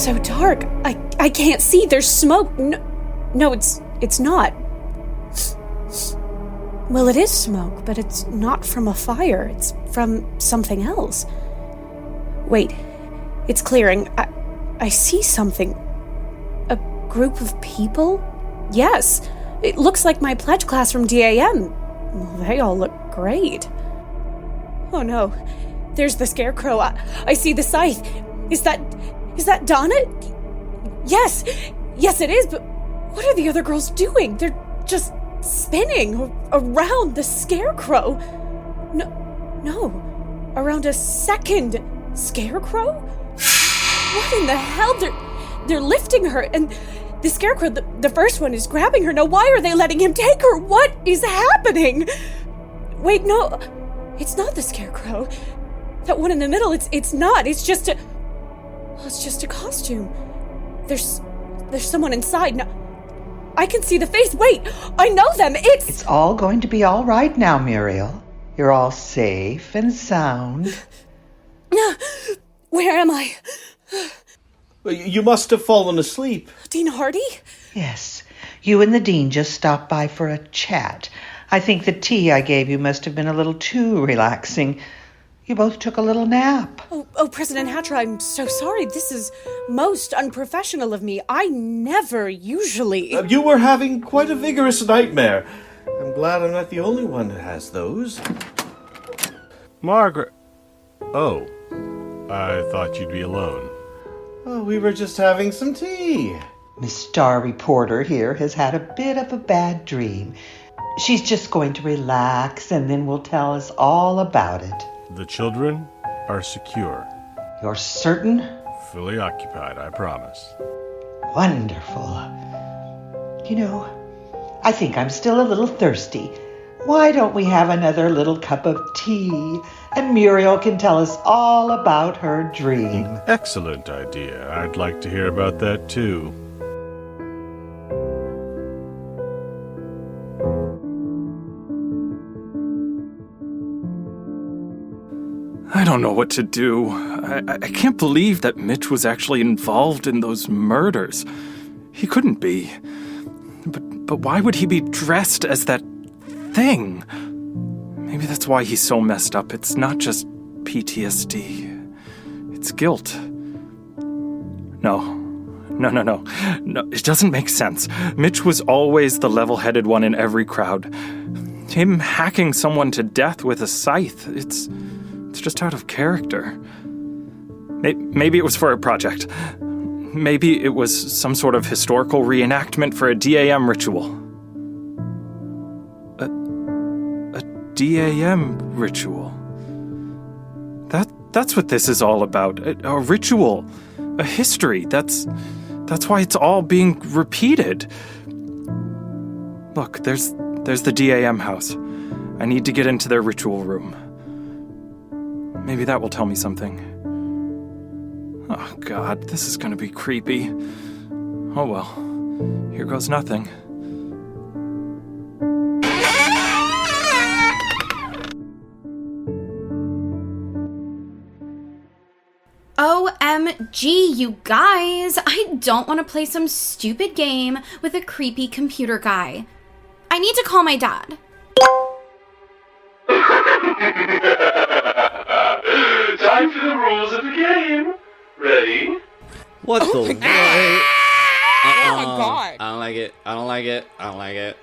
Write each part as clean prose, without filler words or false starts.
so dark. I can't see. There's smoke. No, it's not. Well, it is smoke, but it's not from a fire. It's from something else. Wait, it's clearing. I see something. A group of people? Yes, it looks like my pledge class from DAM. Well, they all look great. Oh no, there's the scarecrow. I see the scythe. Is that Donna? Yes, it is, but what are the other girls doing? They're just spinning around the scarecrow. No, around a second scarecrow? What in the hell? They're lifting her, and the scarecrow, the first one, is grabbing her. Now, why are they letting him take her? What is happening? Wait, no, it's not the scarecrow. That one in the middle, it's not. It's just a costume. There's someone inside. No, I can see the face. Wait, I know them. It's all going to be all right now, Meriel. You're all safe and sound. Where am I? You must have fallen asleep. Dean Hardy? Yes. You and the Dean just stopped by for a chat. I think the tea I gave you must have been a little too relaxing. You both took a little nap. Oh, President Hatcher, I'm so sorry. This is most unprofessional of me. I never usually... You were having quite a vigorous nightmare. I'm glad I'm not the only one that has those. Margaret. Oh, I thought you'd be alone. Oh, we were just having some tea. Miss Star Reporter here has had a bit of a bad dream. She's just going to relax and then will tell us all about it. The children are secure. You're certain? Fully occupied, I promise. Wonderful. You know, I think I'm still a little thirsty. Why don't we have another little cup of tea, and Meriel can tell us all about her dream. Excellent idea. I'd like to hear about that too. I don't know what to do. I can't believe that Mitch was actually involved in those murders. He couldn't be. But why would he be dressed as that thing? Maybe that's why he's so messed up. It's not just PTSD. It's guilt. No, it doesn't make sense. Mitch was always the level-headed one in every crowd. Him hacking someone to death with a scythe, it's just out of character. Maybe it was for a project. Maybe it was some sort of historical reenactment for a DAM ritual. A DAM ritual? That's what this is all about. A ritual. A history. That's why it's all being repeated. Look, there's the DAM house. I need to get into their ritual room. Maybe that will tell me something. Oh, God, this is gonna be creepy. Oh, well. Here goes nothing. OMG, you guys! I don't want to play some stupid game with a creepy computer guy. I need to call my dad. Time for the rules of the game. Ready? What the way? Oh my god. I don't like it.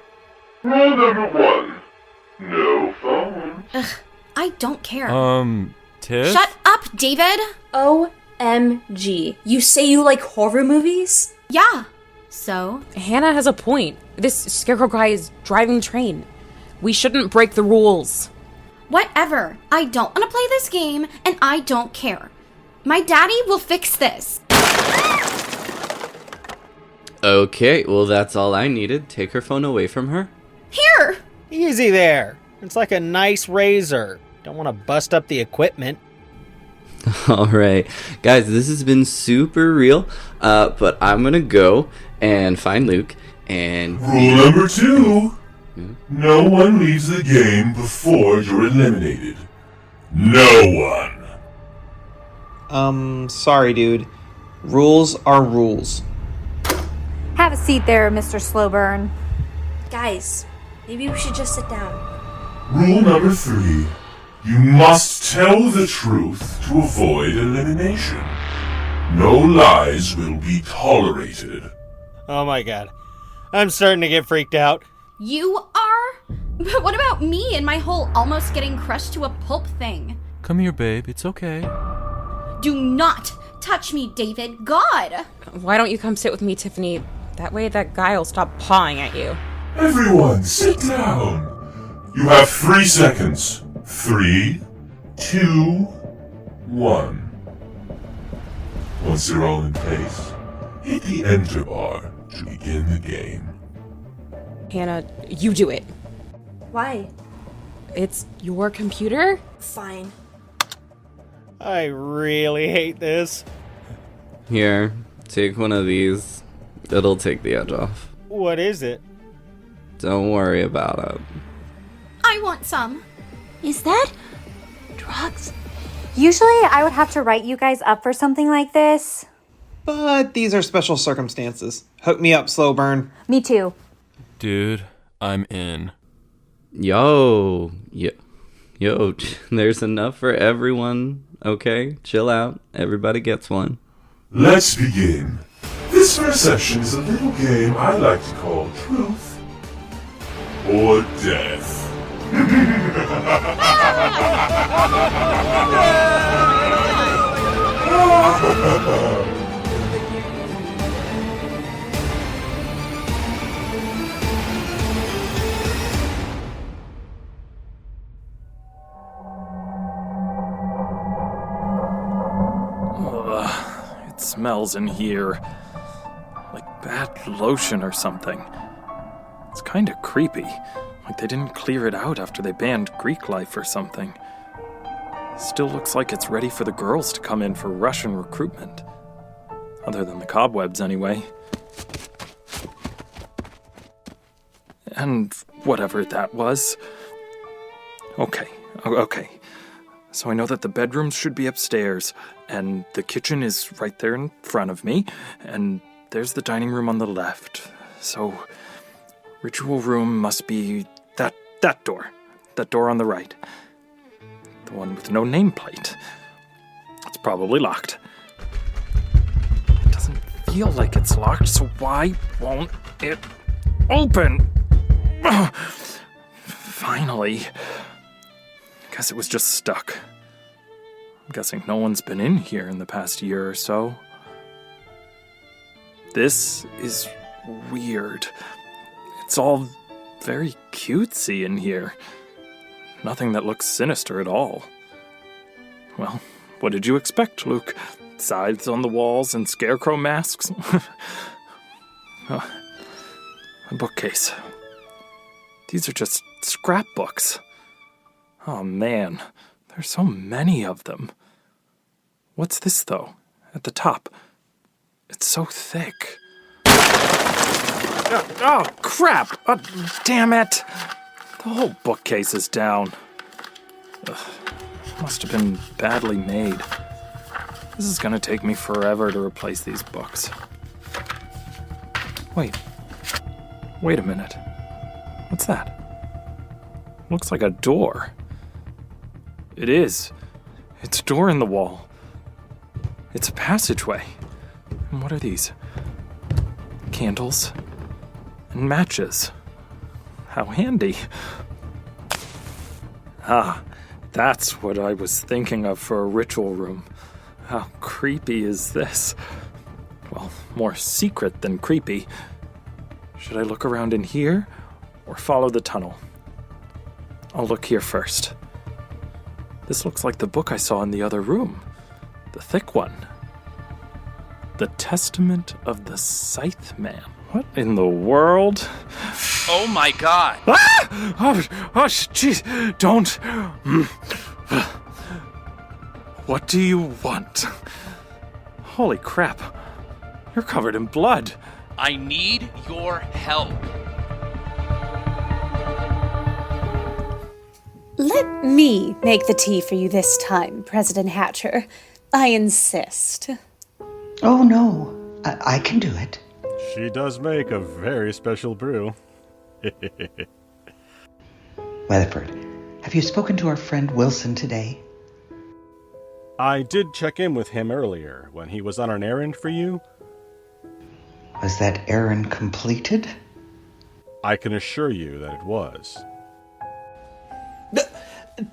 Rule number 1. No phone. Ugh, I don't care. Tiff? Shut up, David! OMG. You say you like horror movies? Yeah. So? Hannah has a point. This scarecrow guy is driving the train. We shouldn't break the rules. Whatever. I don't want to play this game, and I don't care. My daddy will fix this. Okay, well that's all I needed. Take her phone away from her. Here! Easy there. It's like a nice razor. Don't want to bust up the equipment. Alright, guys, this has been super real, but I'm gonna go and find Luke and... Rule number 2. No one leaves the game before you're eliminated. No one. Sorry, dude. Rules are rules. Have a seat there, Mr. Slowburn. Guys, maybe we should just sit down. Rule number 3. You must tell the truth to avoid elimination. No lies will be tolerated. Oh my god. I'm starting to get freaked out. You are? But what about me and my whole almost getting crushed to a pulp thing? Come here, babe. It's okay. Do not touch me, David. God! Why don't you come sit with me, Tiffany? That way that guy will stop pawing at you. Everyone, sit down. You have 3 seconds. 3, 2, 1. Once you're all in place, hit the enter bar to begin the game. Hannah, you do it. Why? It's your computer? Fine. I really hate this. Here, take one of these. It'll take the edge off. What is it? Don't worry about it. I want some. Is that drugs? Usually I would have to write you guys up for something like this. But these are special circumstances. Hook me up, Slowburn. Me too. Dude, I'm in. Yo, there's enough for everyone, okay? Chill out. Everybody gets one. Let's begin. This first session is a little game I like to call Truth or Death. It smells in here like bad lotion or something. It's kinda creepy, like they didn't clear it out after they banned Greek life or something. Still looks like it's ready for the girls to come in for Russian recruitment. Other than the cobwebs, anyway. And whatever that was. Okay. So I know that the bedrooms should be upstairs, and the kitchen is right there in front of me, and there's the dining room on the left. So, ritual room must be that door. That door on the right. The one with no nameplate. It's probably locked. It doesn't feel like it's locked, so why won't it open? Finally. Guess it was just stuck. I'm guessing no one's been in here in the past year or so. This is weird. It's all very cutesy in here. Nothing that looks sinister at all. Well, what did you expect, Luke? Scythes on the walls and scarecrow masks? A bookcase. These are just scrapbooks. Oh man, there's so many of them. What's this, though? At the top. It's so thick. Oh, crap! Oh, damn it! The whole bookcase is down. Ugh, must have been badly made. This is gonna take me forever to replace these books. Wait a minute. What's that? Looks like a door. It is. It's a door in the wall. It's a passageway. And what are these? Candles and matches. How handy. Ah, that's what I was thinking of for a ritual room. How creepy is this? Well, more secret than creepy. Should I look around in here or follow the tunnel? I'll look here first. This looks like the book I saw in the other room. The thick one. The Testament of the Scythe Man. What in the world? Oh my god! Ah! Oh, jeez, don't. What do you want? Holy crap. You're covered in blood. I need your help. Let me make the tea for you this time, President Hatcher. I insist. Oh, no. I can do it. She does make a very special brew. Weatherford, have you spoken to our friend Wilson today? I did check in with him earlier when he was on an errand for you. Was that errand completed? I can assure you that it was.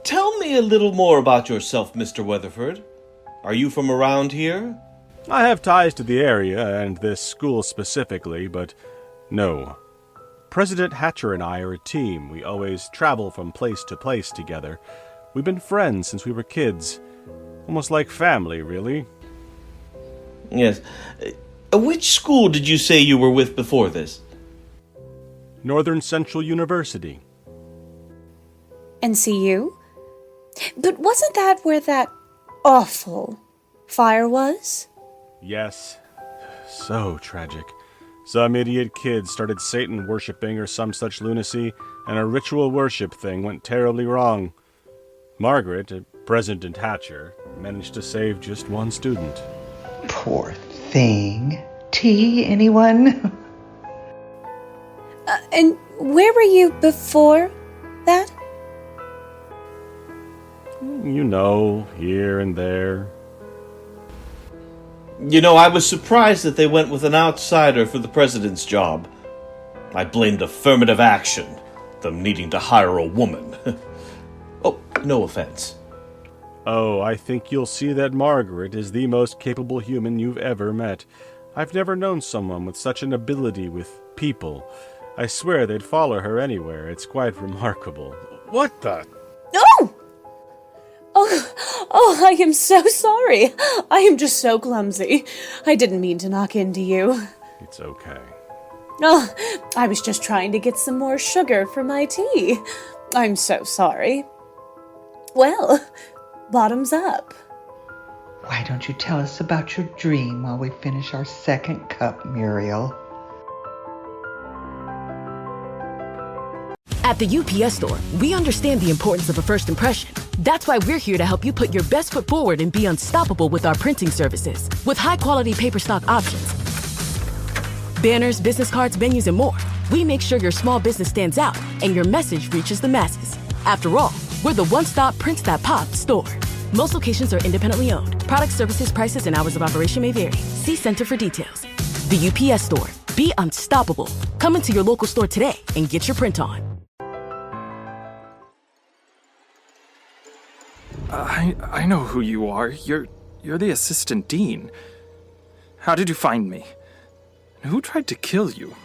Tell me a little more about yourself, Mr. Wetherford. Are you from around here? I have ties to the area and this school specifically, but no. President Hatcher and I are a team. We always travel from place to place together. We've been friends since we were kids. Almost like family, really. Yes. Which school did you say you were with before this? Northern Central University. NCU? But wasn't that where that awful fire was? Yes. So tragic. Some idiot kid started Satan worshipping or some such lunacy, and a ritual worship thing went terribly wrong. Margaret, President Hatcher, managed to save just one student. Poor thing. Tea, anyone? And where were you before that? You know, here and there. You know, I was surprised that they went with an outsider for the president's job. I blamed affirmative action, them needing to hire a woman. Oh, no offense. Oh, I think you'll see that Margaret is the most capable human you've ever met. I've never known someone with such an ability with people. I swear they'd follow her anywhere. It's quite remarkable. What the? Oh! Oh, I am so sorry. I am just so clumsy. I didn't mean to knock into you. It's okay. Oh, I was just trying to get some more sugar for my tea. I'm so sorry. Well, bottoms up. Why don't you tell us about your dream while we finish our second cup, Meriel? At the UPS Store, we understand the importance of a first impression. That's why we're here to help you put your best foot forward and be unstoppable with our printing services. With high-quality paper stock options, banners, business cards, menus, and more, we make sure your small business stands out and your message reaches the masses. After all, we're the one-stop prints that pop store. Most locations are independently owned. Product, services, prices, and hours of operation may vary. See Center for details. The UPS Store. Be unstoppable. Come into your local store today and get your print on. I know who you are. You're the assistant dean. How did you find me? Who tried to kill you?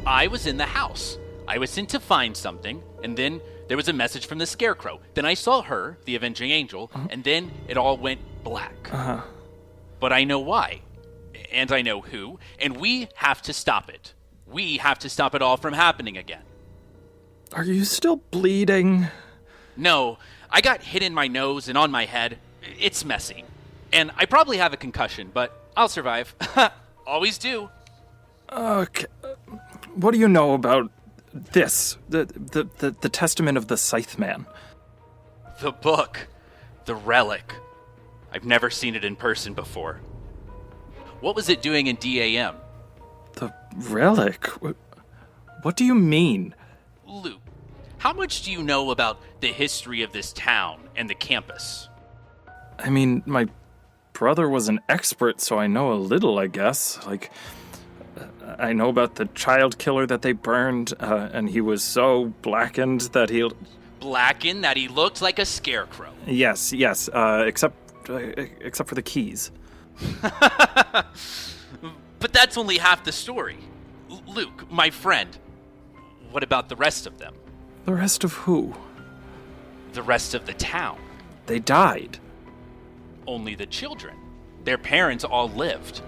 I was in the house. I was sent to find something, and then there was a message from the Scarecrow. Then I saw her, the Avenging Angel, and then it all went black. But I know why, and I know who, and we have to stop it. We have to stop it all from happening again. Are you still bleeding? No, I got hit in my nose and on my head. It's messy. And I probably have a concussion, but I'll survive. Always do. Okay. What do you know about this? The Testament of the Scytheman? The book. The relic. I've never seen it in person before. What was it doing in DAM? The relic? What do you mean? Luke, how much do you know about the history of this town and the campus? I mean, my brother was an expert, so I know a little, I guess. Like, I know about the child killer that they burned, and he was so blackened that he... Blackened that he looked like a scarecrow. Yes, except for the keys. But that's only half the story. Luke, my friend, what about the rest of them? The rest of who? The rest of the town. They died. Only the children. Their parents all lived.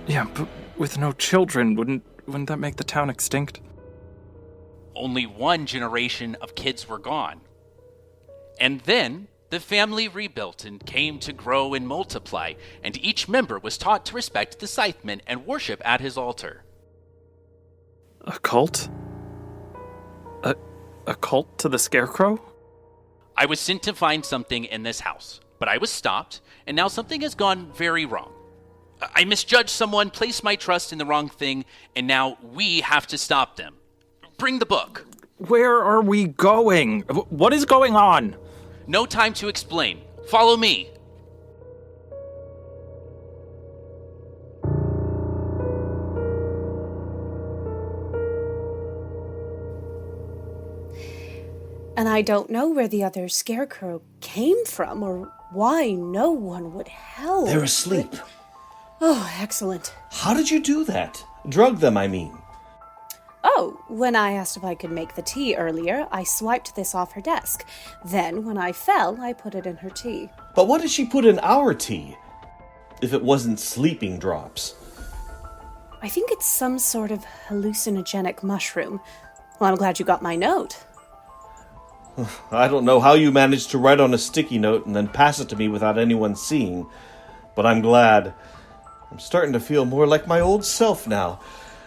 Yeah, but with no children, wouldn't that make the town extinct? Only one generation of kids were gone. And then the family rebuilt and came to grow and multiply, and each member was taught to respect the Scytheman and worship at his altar. A cult? A cult to the Scarecrow? I was sent to find something in this house, but I was stopped, and now something has gone very wrong. I misjudged someone, placed my trust in the wrong thing, and now we have to stop them. Bring the book. Where are we going? What is going on? No time to explain. Follow me. And I don't know where the other scarecrow came from or why no one would help. They're asleep. Oh, excellent. How did you do that? Drug them, I mean. Oh, when I asked if I could make the tea earlier, I swiped this off her desk. Then, when I fell, I put it in her tea. But what did she put in our tea? If it wasn't sleeping drops. I think it's some sort of hallucinogenic mushroom. Well, I'm glad you got my note. I don't know how you managed to write on a sticky note and then pass it to me without anyone seeing, but I'm glad. I'm starting to feel more like my old self now,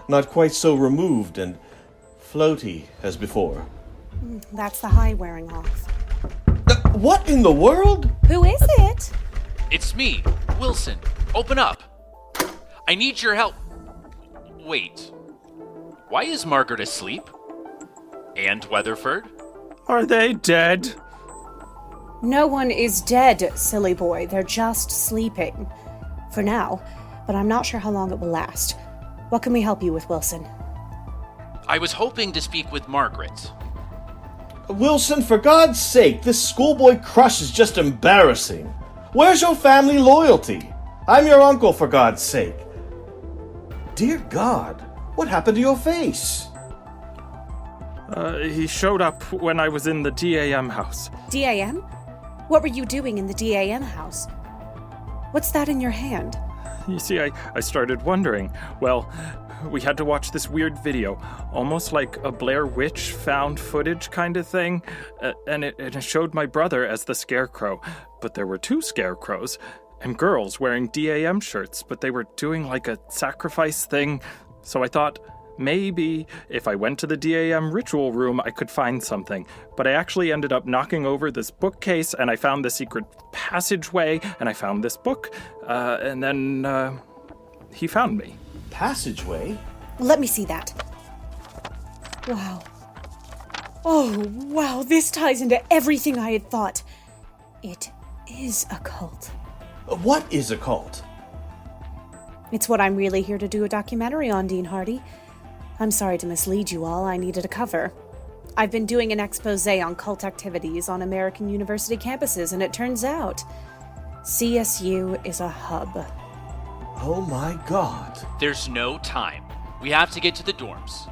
not quite so removed and floaty as before. That's the high wearing off. What in the world? Who is it? It's me, Wilson. Open up. I need your help. Wait. Why is Margaret asleep? And Wetherford? Are they dead? No one is dead, silly boy. They're just sleeping. For now, but I'm not sure how long it will last. What can we help you with, Wilson? I was hoping to speak with Margaret. Wilson, for God's sake, this schoolboy crush is just embarrassing. Where's your family loyalty? I'm your uncle, for God's sake. Dear God, what happened to your face? He showed up when I was in the DAM house. DAM? What were you doing in the DAM house? What's that in your hand? You see, I started wondering. Well, we had to watch this weird video, almost like a Blair Witch found footage kind of thing, and it showed my brother as the scarecrow, but there were two scarecrows, and girls wearing DAM shirts, but they were doing like a sacrifice thing, so I thought, maybe if I went to the DAM ritual room, I could find something. But I actually ended up knocking over this bookcase, and I found the secret passageway, and I found this book, and then he found me. Passageway? Let me see that. Wow. Oh, wow, this ties into everything I had thought. It is a cult. What is a cult? It's what I'm really here to do a documentary on, Dean Hardy. I'm sorry to mislead you all, I needed a cover. I've been doing an expose on cult activities on American university campuses, and it turns out CSU is a hub. Oh my God. There's no time. We have to get to the dorms.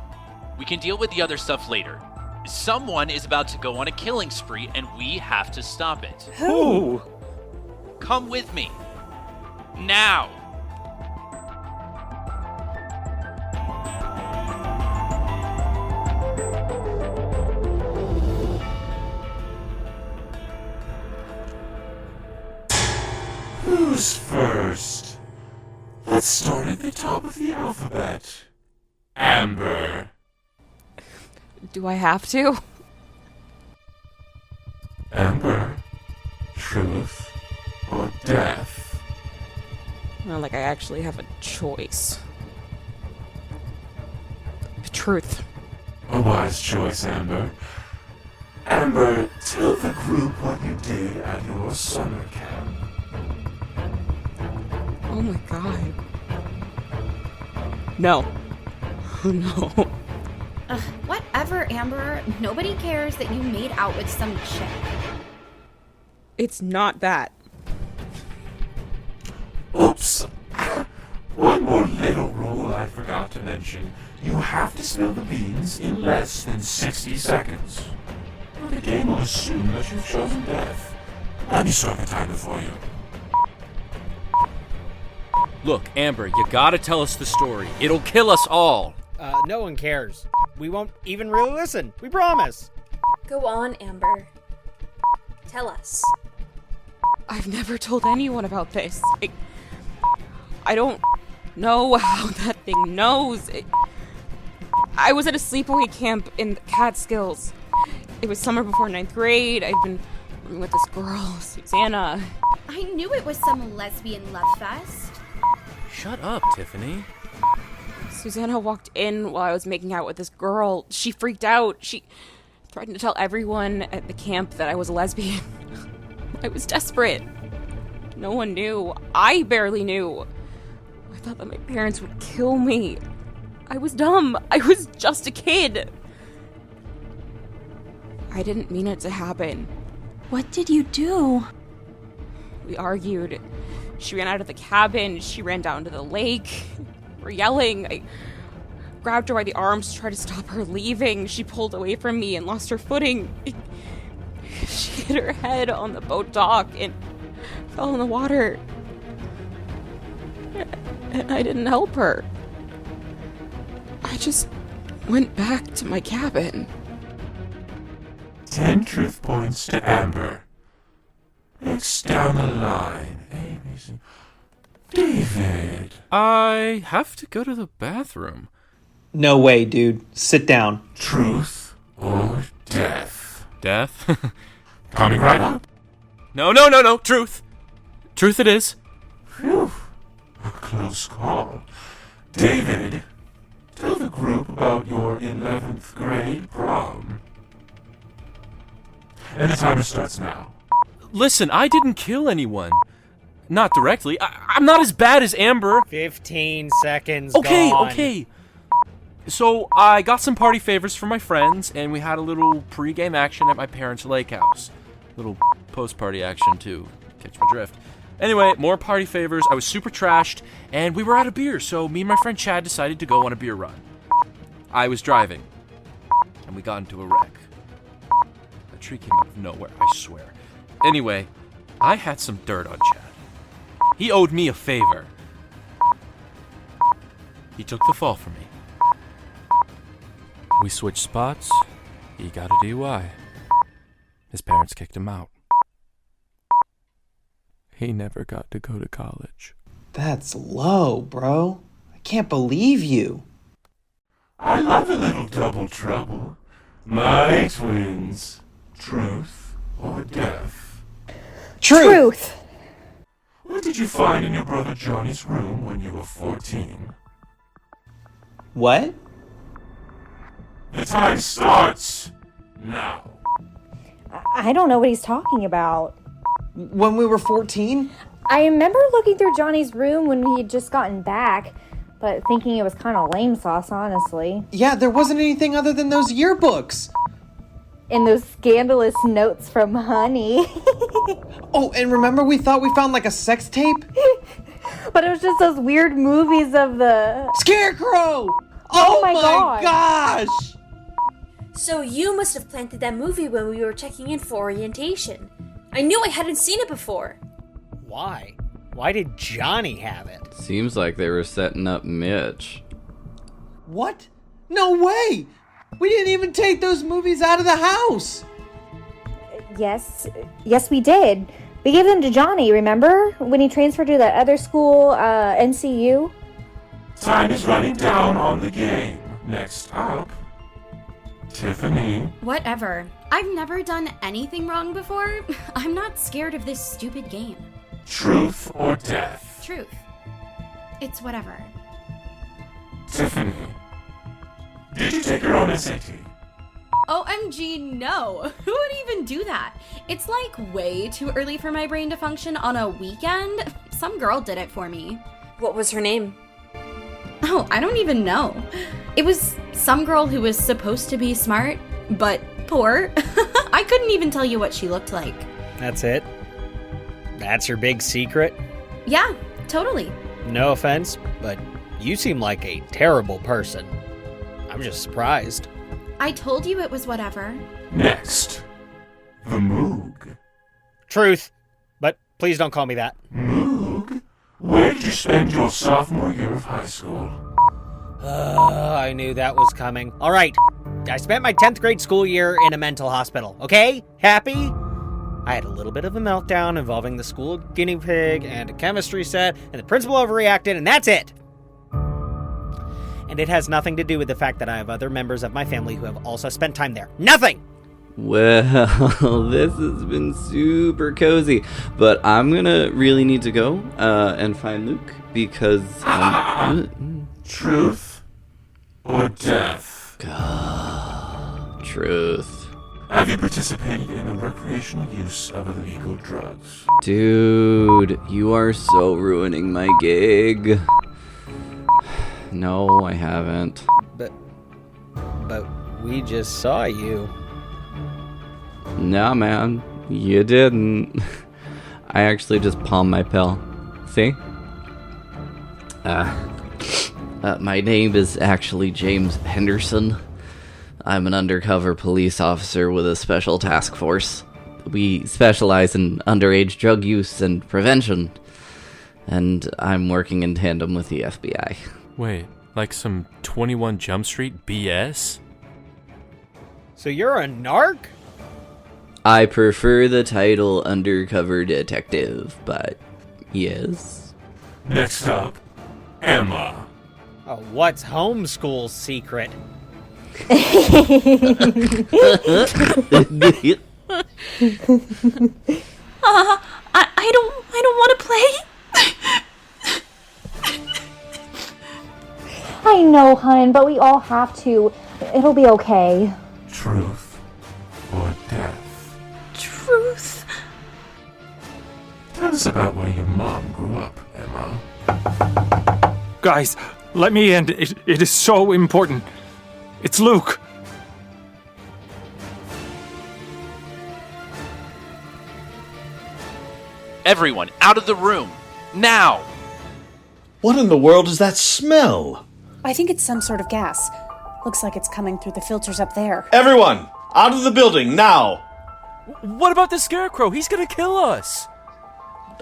We can deal with the other stuff later. Someone is about to go on a killing spree, and we have to stop it. Who? Come with me. Now! Who's first? Let's start at the top of the alphabet. Amber. Do I have to? Amber. Truth or death? Not like I actually have a choice. Truth. A wise choice, Amber. Amber, tell the group what you did at your summer camp. Oh my God. No. No. Whatever, Amber. Nobody cares that you made out with some chick. It's not that. Oops. One more little rule I forgot to mention. You have to spill the beans in less than 60 seconds. The game will assume that you've chosen death. Let me start the timer for you. Look, Amber, you gotta tell us the story. It'll kill us all. No one cares. We won't even really listen. We promise. Go on, Amber. Tell us. I've never told anyone about this. I don't know how that thing knows. I was at a sleepaway camp in the Catskills. It was summer before 9th grade. I'd been rooming with this girl, Susanna. I knew it was some lesbian love fest. Shut up, Tiffany. Susanna walked in while I was making out with this girl. She freaked out. She threatened to tell everyone at the camp that I was a lesbian. I was desperate. No one knew. I barely knew. I thought that my parents would kill me. I was dumb. I was just a kid. I didn't mean it to happen. What did you do? We argued. She ran out of the cabin. She ran down to the lake. We're yelling. I grabbed her by the arms to try to stop her leaving. She pulled away from me and lost her footing. She hit her head on the boat dock and fell in the water. And I didn't help her. I just went back to my cabin. 10 truth points to Amber. Next down the line, ABC. David. I have to go to the bathroom. No way, dude. Sit down. Truth or death? Death? Coming right up. No. Truth. Truth it is. Phew. A close call. David, tell the group about your 11th grade prom. And the timer starts now. Listen, I didn't kill anyone. Not directly. I'm not as bad as Amber. 15 seconds Okay. gone. So, I got some party favors from my friends, and we had a little pre-game action at my parents' lake house. Little post-party action, too. Catch my drift. Anyway, more party favors. I was super trashed, and we were out of beer, so me and my friend Chad decided to go on a beer run. I was driving, and we got into a wreck. A tree came out of nowhere, I swear. Anyway, I had some dirt on Chad. He owed me a favor. He took the fall for me. We switched spots. He got a DUI. His parents kicked him out. He never got to go to college. That's low, bro. I can't believe you. I love a little double trouble. My twins. Truth or death? Truth! What did you find in your brother Johnny's room when you were 14? What? The time starts now. I don't know what he's talking about. When we were 14? I remember looking through Johnny's room when he had just gotten back, but thinking it was kind of lame sauce, honestly. Yeah, there wasn't anything other than those yearbooks. And those scandalous notes from Honey. Oh, and remember we thought we found like a sex tape? But it was just those weird movies of the... Scarecrow! Oh my gosh! So you must have planted that movie when we were checking in for orientation. I knew I hadn't seen it before. Why? Why did Johnny have it? Seems like they were setting up Mitch. What? No way! We didn't even take those movies out of the house! Yes, we did. We gave them to Johnny, remember? When he transferred to that other school, NCU? Time is running down on the game. Next up, Tiffany. Whatever. I've never done anything wrong before. I'm not scared of this stupid game. Truth or death? Truth. It's whatever. Tiffany, did you take your own SAT? OMG, no. Who would even do that? It's like way too early for my brain to function on a weekend. Some girl did it for me. What was her name? Oh, I don't even know. It was some girl who was supposed to be smart, but poor. I couldn't even tell you what she looked like. That's it? That's your big secret? Yeah, totally. No offense, but you seem like a terrible person. I'm just surprised. I told you it was whatever. Next, the Moog. Truth, but please don't call me that. Moog? Where did you spend your sophomore year of high school? I knew that was coming. All right, I spent my 10th grade school year in a mental hospital, okay? Happy? I had a little bit of a meltdown involving the school guinea pig and a chemistry set, and the principal overreacted, and that's it! And it has nothing to do with the fact that I have other members of my family who have also spent time there. Nothing! Well, this has been super cozy, but I'm gonna really need to go and find Luke because Truth or death? Truth. Have you participated in the recreational use of illegal drugs? Dude, you are so ruining my gig. No, I haven't. But we just saw you. Nah, man, you didn't. I actually just palmed my pill. See? My name is actually James Henderson. I'm an undercover police officer with a special task force. We specialize in underage drug use and prevention. And I'm working in tandem with the FBI. Wait, like some 21 Jump Street BS? So you're a narc? I prefer the title undercover detective, but yes. Next up, Emma. Oh, what's homeschool's secret? I don't want to play. I know, hun, but we all have to. It'll be okay. Truth or death? Truth. Tell us about where your mom grew up, Emma. Guys, let me end. It is so important. It's Luke. Everyone, out of the room! Now! What in the world is that smell? I think it's some sort of gas. Looks like it's coming through the filters up there. Everyone, out of the building, now! What about the Scarecrow? He's gonna kill us!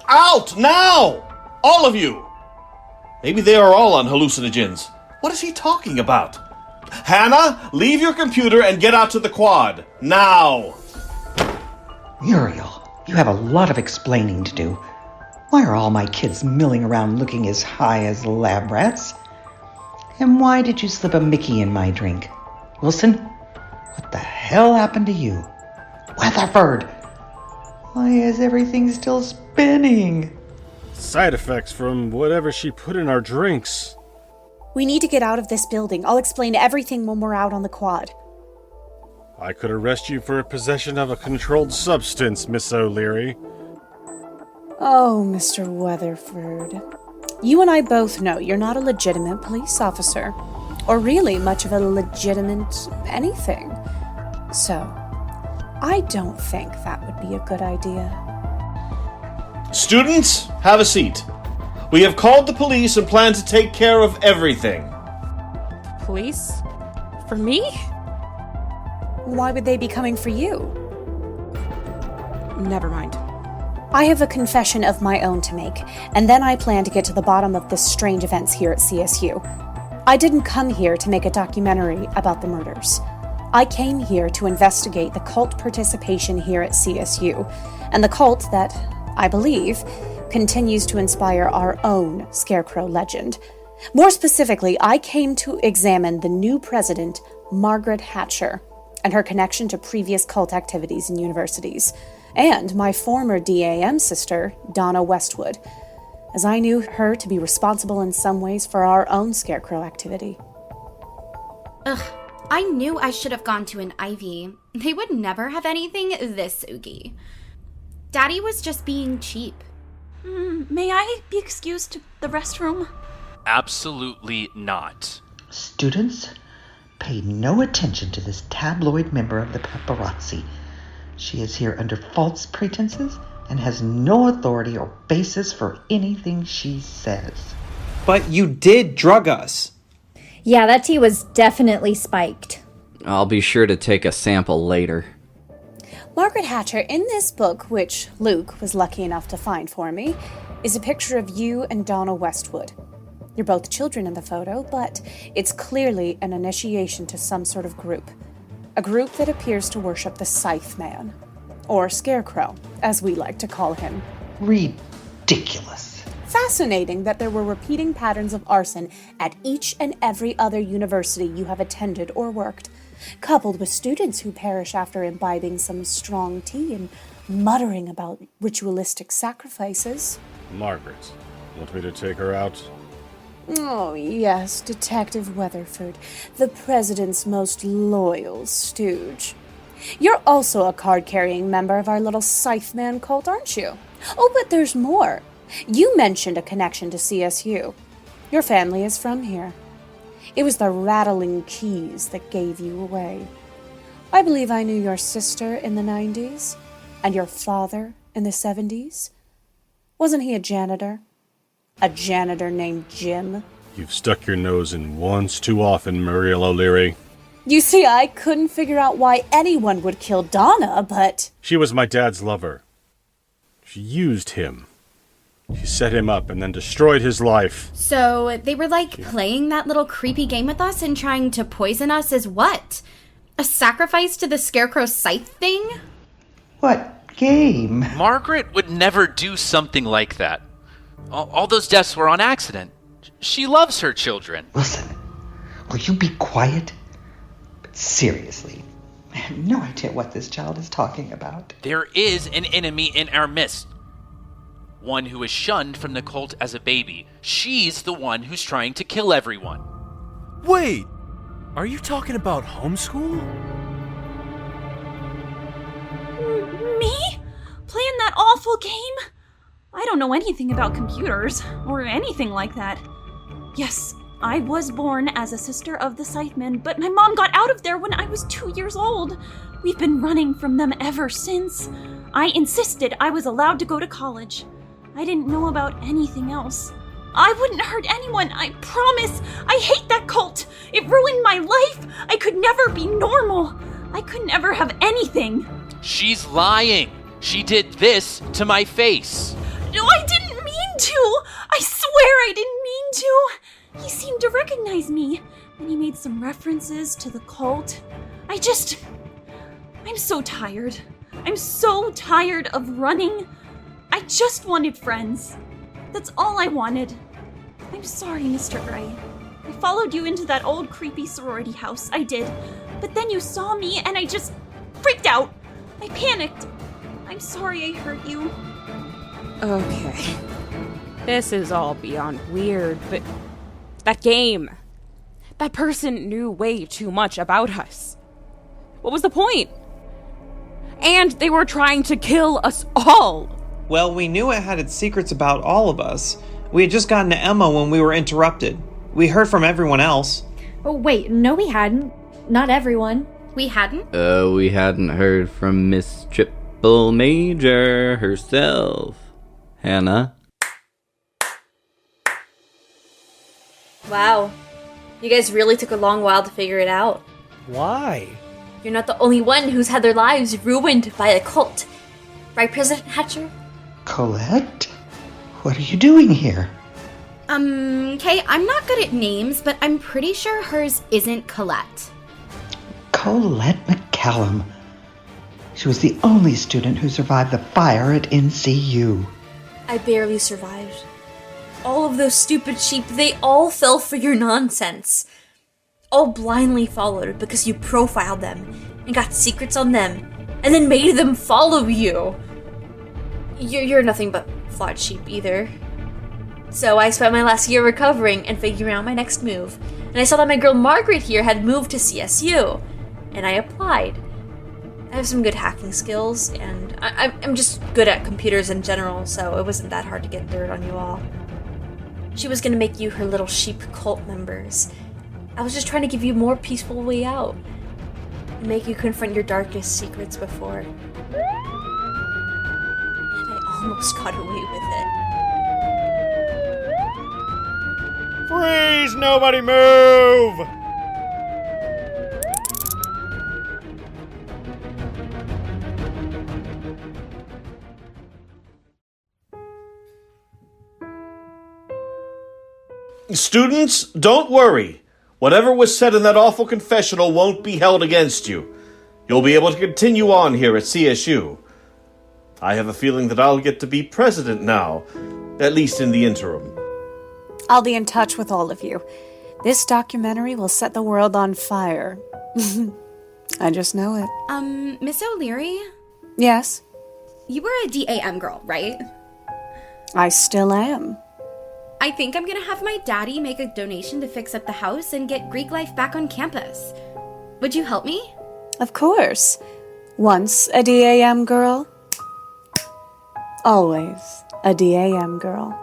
Out, now! All of you! Maybe they are all on hallucinogens. What is he talking about? Hannah, leave your computer and get out to the quad. Now! Muriel, you have a lot of explaining to do. Why are all my kids milling around looking as high as lab rats? And why did you slip a Mickey in my drink? Wilson, what the hell happened to you? Wetherfor! Why is everything still spinning? Side effects from whatever she put in our drinks. We need to get out of this building. I'll explain everything when we're out on the quad. I could arrest you for possession of a controlled substance, Miss O'Leary. Oh, Mr. Wetherford. You and I both know you're not a legitimate police officer. Or really much of a legitimate anything. So, I don't think that would be a good idea. Students, have a seat. We have called the police and plan to take care of everything. Police? For me? Why would they be coming for you? Never mind. I have a confession of my own to make, and then I plan to get to the bottom of the strange events here at CSU. I didn't come here to make a documentary about the murders. I came here to investigate the cult participation here at CSU, and the cult that, I believe, continues to inspire our own Scarecrow legend. More specifically, I came to examine the new president, Margaret Hatcher, and her connection to previous cult activities in universities, and my former DAM sister, Donna Westwood, as I knew her to be responsible in some ways for our own Scarecrow activity. Ugh, I knew I should have gone to an Ivy. They would never have anything this oogie. Daddy was just being cheap. May I be excused to the restroom? Absolutely not. Students, pay no attention to this tabloid member of the paparazzi. She is here under false pretenses and has no authority or basis for anything she says. But you did drug us. Yeah, that tea was definitely spiked. I'll be sure to take a sample later. Margaret Hatcher, in this book, which Luke was lucky enough to find for me, is a picture of you and Donna Westwood. You're both children in the photo, but it's clearly an initiation to some sort of group. A group that appears to worship the Scythe Man, or Scarecrow, as we like to call him. Ridiculous. Fascinating that there were repeating patterns of arson at each and every other university you have attended or worked, coupled with students who perish after imbibing some strong tea and muttering about ritualistic sacrifices. Margaret, Want me to take her out? Oh, yes, Detective Wetherford, the President's most loyal stooge. You're also a card-carrying member of our little Scytheman cult, aren't you? Oh, but there's more. You mentioned a connection to CSU. Your family is from here. It was the rattling keys that gave you away. I believe I knew your sister in the 90s, and your father in the 70s. Wasn't he a janitor? A janitor named Jim? You've stuck your nose in once too often, Meriel O'Leary. You see, I couldn't figure out why anyone would kill Donna, but... She was my dad's lover. She used him. She set him up and then destroyed his life. So they were playing that little creepy game with us and trying to poison us as what? A sacrifice to the Scarecrow scythe thing? What game? Margaret would never do something like that. All those deaths were on accident. She loves her children. Listen, will you be quiet? But seriously, I have no idea what this child is talking about. There is an enemy in our midst. One who was shunned from the cult as a baby. She's the one who's trying to kill everyone. Wait! Are you talking about homeschool? Me? Playing that awful game? I don't know anything about computers, or anything like that. Yes, I was born as a sister of the Scythemen, but my mom got out of there when I was 2 years old. We've been running from them ever since. I insisted I was allowed to go to college. I didn't know about anything else. I wouldn't hurt anyone, I promise. I hate that cult. It ruined my life. I could never be normal. I could never have anything. She's lying. She did this to my face. No, I didn't mean to. I swear I didn't mean to. He seemed to recognize me, and he made some references to the cult. I'm so tired. I'm so tired of running. I just wanted friends. That's all I wanted. I'm sorry, Mr. Gray. I followed you into that old creepy sorority house. I did. But then you saw me and I just freaked out. I panicked. I'm sorry I hurt you. Okay. This is all beyond weird, but that game. That person knew way too much about us. What was the point? And they were trying to kill us all. Well, we knew it had its secrets about all of us. We had just gotten to Emma when we were interrupted. We heard from everyone else. Oh, wait, no we hadn't. Not everyone. We hadn't? We hadn't heard from Miss Triple Major herself. Hannah? Wow. You guys really took a long while to figure it out. Why? You're not the only one who's had their lives ruined by a cult. Right, President Hatcher? Colette? What are you doing here? Kay, I'm not good at names, but I'm pretty sure hers isn't Colette. Colette McCallum. She was the only student who survived the fire at NCU. I barely survived. All of those stupid sheep, they all fell for your nonsense. All blindly followed because you profiled them and got secrets on them and then made them follow you. You're nothing but flawed sheep either. So I spent my last year recovering and figuring out my next move. And I saw that my girl Margaret here had moved to CSU. And I applied. I have some good hacking skills, and I'm just good at computers in general, so it wasn't that hard to get dirt on you all. She was gonna make you her little sheep cult members. I was just trying to give you a more peaceful way out. And make you confront your darkest secrets before. And I almost got away with it. Freeze! Nobody move! Students, don't worry. Whatever was said in that awful confessional won't be held against you. You'll be able to continue on here at CSU. I have a feeling that I'll get to be president now, at least in the interim. I'll be in touch with all of you. This documentary will set the world on fire. I just know it. Miss O'Leary? Yes? You were a DAM girl, right? I still am. I think I'm gonna have my daddy make a donation to fix up the house and get Greek life back on campus. Would you help me? Of course. Once a DAM girl, always a DAM girl.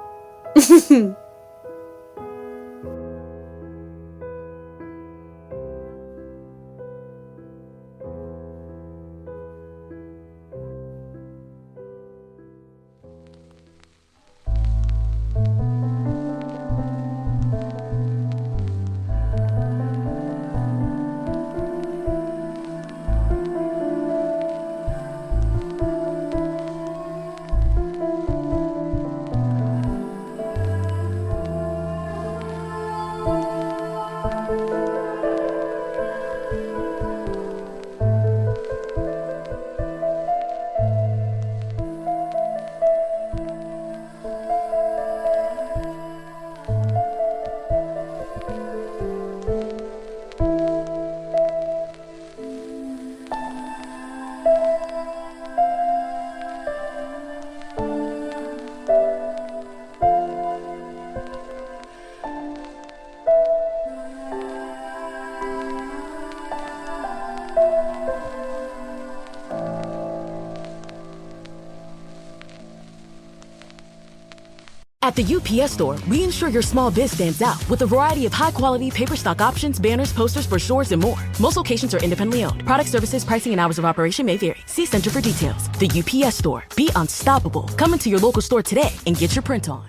At the UPS Store, we ensure your small biz stands out with a variety of high-quality paper stock options, banners, posters, brochures, and more. Most locations are independently owned. Product services, pricing, and hours of operation may vary. See Center for details. The UPS Store. Be unstoppable. Come into your local store today and get your print on.